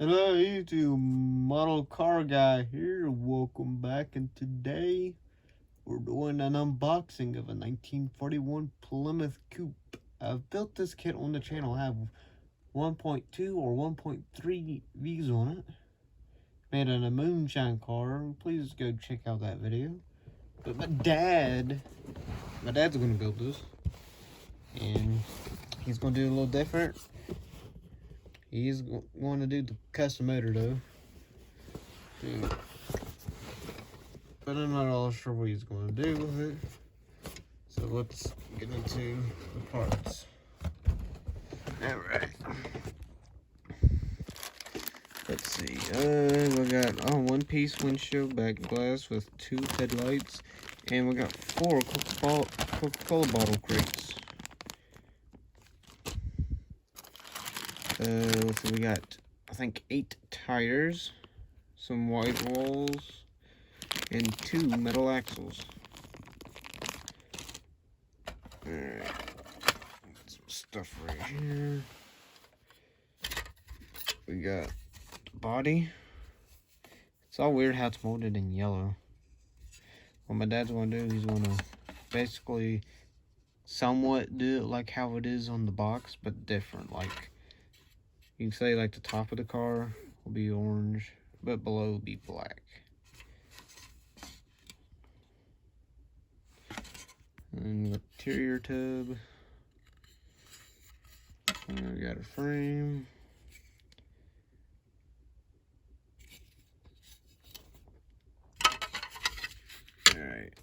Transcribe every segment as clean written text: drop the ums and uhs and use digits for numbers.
Hello YouTube, model car guy here. Welcome back, and today we're doing an unboxing of a 1941 Plymouth Coupe. I've built this kit on the channel. I have 1.2 or 1.3 V's on it. Made it a moonshine car. Please go check out that video. But my dad's gonna build this, and he's gonna do it a little different. He's going to do the custom motor though. But I'm not all sure what he's going to do with it. So let's get into the parts. Alright. Let's see. We got one-piece windshield back glass with 2 headlights. And we got 4 Coca-Cola bottle crates. Let's see, we got, I think, 8 tires, some white walls, and 2 metal axles. Alright, some stuff right here. We got the body. It's all weird how it's molded in yellow. What my dad's going to do, he's going to basically somewhat do it like how it is on the box, but different. Like, you can say like the top of the car will be orange, but below will be black. And the interior tub. And we got a frame. Alright.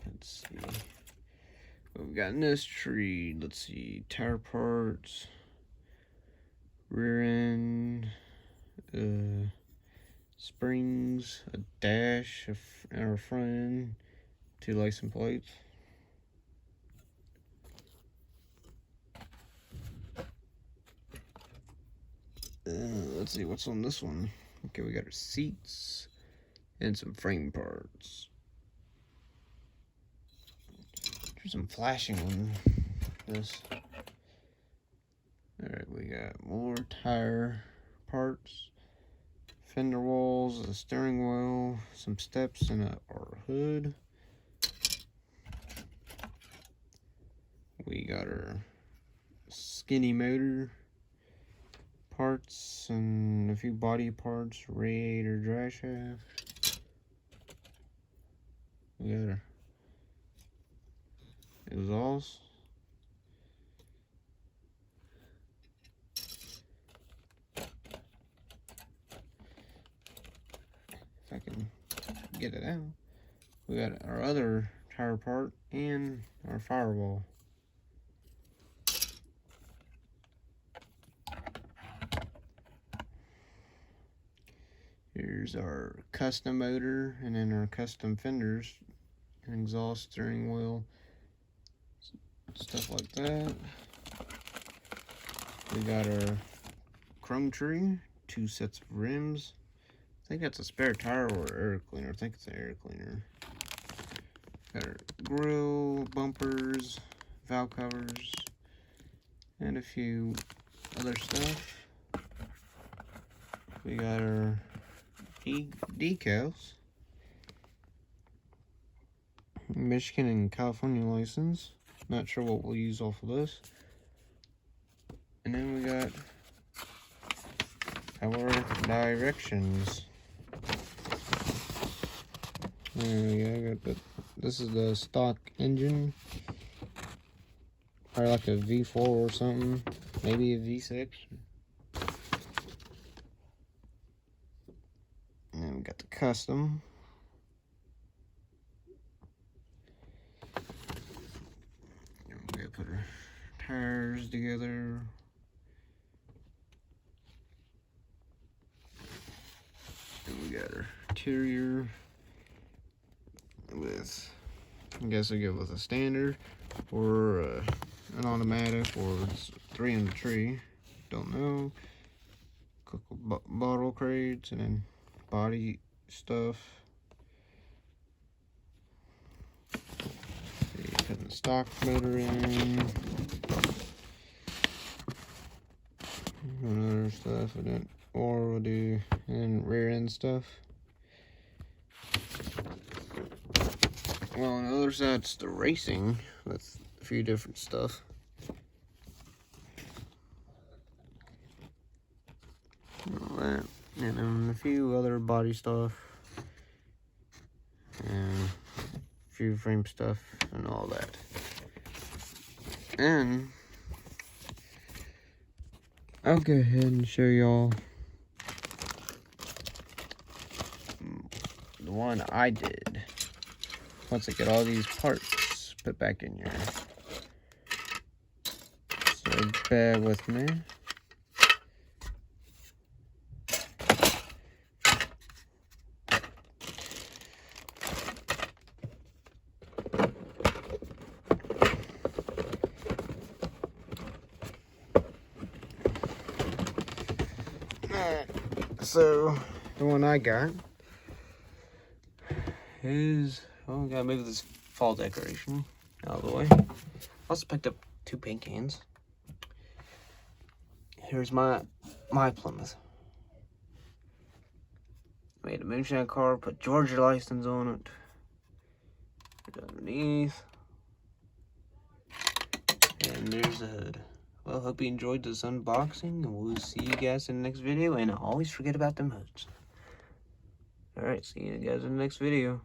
Let's see. What we got in this tree. Let's see. Tire parts. Rear end. Springs. A dash. Our front end. 2 license plates. Let's see what's on this one. Okay, we got our seats and some frame parts. There's some flashing on this. Alright, we got more tire parts, fender walls, a steering wheel, some steps, and our hood. We got our skinny motor parts and a few body parts, radiator, dry shaft. We got our exhaust. If I can get it out. We got our other tire part and our firewall. Here's our custom motor, and then our custom fenders, and exhaust, steering wheel, stuff like that. We got our chrome tree, 2 sets of rims. I think that's a spare tire or air cleaner. I think it's an air cleaner. Got our grill, bumpers, valve covers, and a few other stuff. We got our decals, Michigan and California license. Not sure what we'll use off of this. And then we got our directions. I got this is the stock engine, probably like a V4 or something, maybe a V6. And then we got the custom. And we gotta put our tires together. And we got our interior with, I guess I go with a standard or an automatic, or it's 3 in the tree. Don't know. Couple bottle crates, and then body stuff. See, putting the stock motor in. and other stuff, and then or we'll do and rear end stuff. Well, on the other side's the racing with a few different stuff. All that, and then a few other body stuff, and a few frame stuff, and all that. And I'll go ahead and show y'all the one I did once I get all these parts put back in here. So bear with me. So the one I got is, oh, gotta move this fall decoration out of the way. Also picked up 2 paint cans. Here's my Plymouth. Made a moonshine car, put Georgia license on it. Underneath. And there's the hood. Well, hope you enjoyed this unboxing, and we'll see you guys in the next video, and always forget about them hoods. Alright, see you guys in the next video.